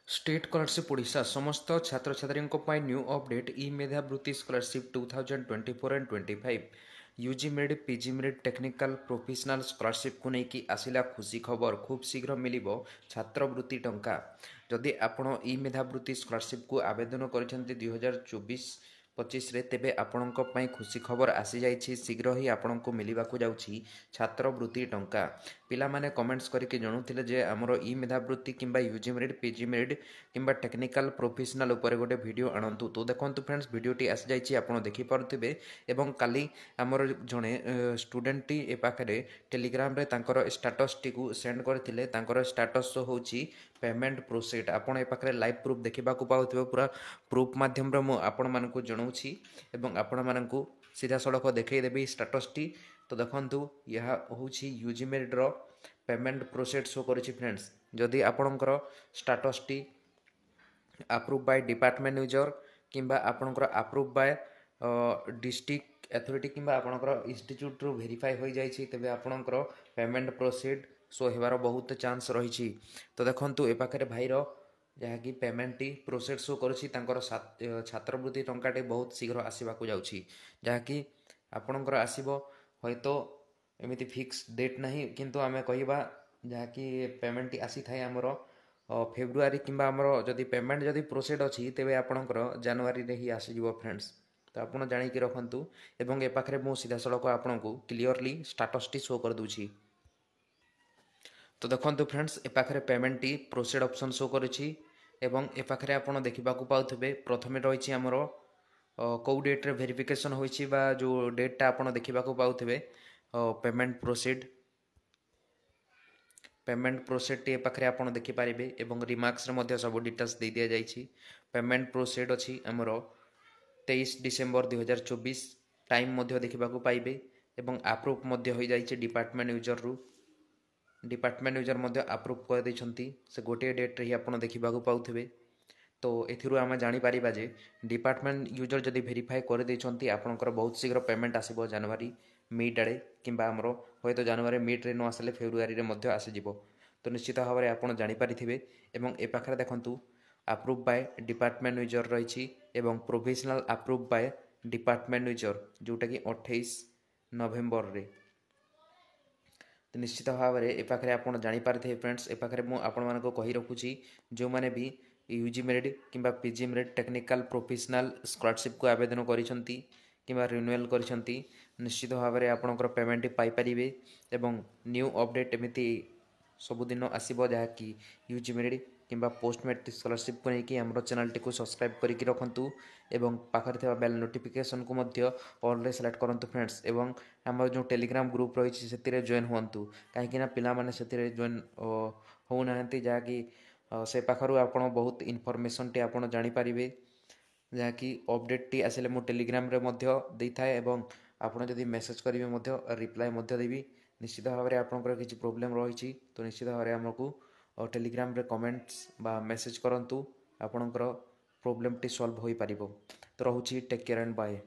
State scholarship Odisha समस्त छात्र छात्री new update e Medhabruti scholarship 2024 and 25 UG merit PG merit technical professional scholarship को लेकिन आसिला खुशी खबर खूब शीघ्र मिलिबो छात्रवृत्ति टंका जदि आपण ई मेधावृत्ति स्कॉलरशिप को आवेदन करिसेंती 2024-25 रे तेबे आपणक पई खुशी खबर आसी जाइछि शीघ्र ही आपणको मिलिबाकू जाउछि छात्रवृत्ति टंका पिला माने कमेंट्स करके जणुथिले जे हमरो ई मेधावृत्ति किंबा यूजी मेरिट पीजी मेरिट किंबा टेक्निकल प्रोफेशनल ऊपर गोटे वीडियो आणंतु तो देखंतु फ्रेंड्स वीडियोटी आसी जाइछि आपण देखि पारुथिबे एवं काली हमर जणे स्टूडेंट टी ए पाखरे टेलीग्राम रे तांकर स्टेटस टी को सेंड करथिले तांकर स्टेटस शो होछि पेमेंट प्रोसीड आपण ए पाखरे लाइव प्रूफ देखिबा को पाउथिबे पूरा प्रूफ माध्यम रे मु आपण मानकु जणौछि एवं आपण मानकु सीधा सड़क देखै देबी स्टेटस टी तो देखंतु यह होछि यूजी मेरिट रो पेमेंट प्रोसीड शो करिछि फ्रेंड्स जदि आपणकर स्टेटस टी अप्रूव बाय डिपार्टमेंट यूजर किंबा आपणकर अप्रूव बाय डिस्ट्रिक्ट अथॉरिटी किंबा आपणकर इंस्टीट्यूट रो वेरीफाई हो जाइछि तबे आपणकर पेमेंट प्रोसीड शो हेबार बहुत चांस रहिछि तो देखंतु ए पाखरे भाई रो जहाँकि पेमेंट टी प्रोसेस शो करुछि तांकर छात्रवृत्ति टंकाटे बहुत शीघ्र आसीबाकू जाउछि जहाँकि आपणकर आसीबो हयतो एमिति फिक्स डेट नहीं किंतु आमे कहिबा जहाँकि पेमेंट टी आसी थाए हमरो फेब्रुआरी किंबा हमरो जदि पेमेंट जदि प्रोसीड अछि तेबे आपणकर जनवरी रे ही आसी जिवो फ्रेंड्स तो आपण जानि कि रखंतु एवं ए पाखरे मु सीधा सड़क आपणको क्लियरली स्टेटस टी शो कर दूछि तो देखंतु फ्रेंड्स ए पाखरे पेमेंट टी प्रोसीड ऑप्शन शो करिछि एवं ए पाखरे आपण देखिबा को पाउथबे प्रथमे रहिछि हमरो को डेट रे वेरिफिकेशन होइछि बा जो डेट ता आपण देखिबा को पाउथबे पेमेंट प्रोसीड टी ए पाखरे आपण देखि पारिबे एवं रिमार्क्स रे मध्ये सब डिटेल्स दे दिया जाइछि पेमेंट प्रोसीड अछि हमरो 23 डिसेंबर 2024 टाइम मध्ये देखिबा को पाइबे एवं अप्रूव मध्ये होई जाइछि डिपार्टमेंट यूजर रु डिपार्टमेंट यूजर मध्ये अप्रूव कर दैछंती से गोटे डेट रे ही आपण देखिबा को पाउथबे तो एथिरु आमे जानि पारिबा जे डिपार्टमेंट यूजर जदि वेरीफाई कर दैछंती आपनकर बहुत शीघ्र पेमेंट आसीबो जनवरी मिड आड़े किंबा हमरो होयतो जनवरी मिड रे न आसले फेब्रुआरी रे मध्ये आसीजिवो तो निश्चित भाव में आपण जानि पारिथिबे एवं ए पाखरे देखंतु अप्रूव बाय डिपार्टमेंट यूजर रहिछि एवं provisional approve by department user जोटा कि 28 नवेम्बर रे तो निश्चित भाव में ए पाखरे आपण जानि पारिथिबे फ्रेंड्स ए पाखरे मु आपण मानको कहि रखुछि जो माने भी यूजी मेरिट किंबा PG merit technical professional scholarship को आवेदन करिसंती किंबा रिन्यूअल करिसंती निश्चित भाव में आपणकर पेमेंट पाई परिबे एवं न्यू अपडेट एमिति सबुदिन आसीबो जहाँकि यूजी मेरिट किंबा पोस्ट मेट्रिक स्कॉलरशिप को लेकिन हमरो चैनल टी को सब्सक्राइब करके रखंतु एवं पाखरे थिबा बेल नोटिफिकेशन को मध्य ऑल रे सेलेक्ट करंतु फ्रेंड्स एवं हमर जो टेलीग्राम ग्रुप रही से जॉइन हुंतु कहीं ना पिला माने से जॉइन हो नाहंती जहाँकि से पाखरु आपण बहुत इनफॉरमेशन टी आपण जानि पारिबे जहाँकि अपडेट टी आसिले मो टेलीग्राम रे मध्य देई थाए एवं आपण जदि मेसेज करिवे मध्य रिप्लाई मध्य देबी निश्चित भाव में आपंकर किसी प्रोब्लेम रही तो निश्चित भाव में आमको टेलीग्राम रे कमेंट्स बा मेसेज करंतु आपणकर प्रोब्लेम टी सॉल्व हो पारिबो तो रहूची टेक केयर एंड बाय।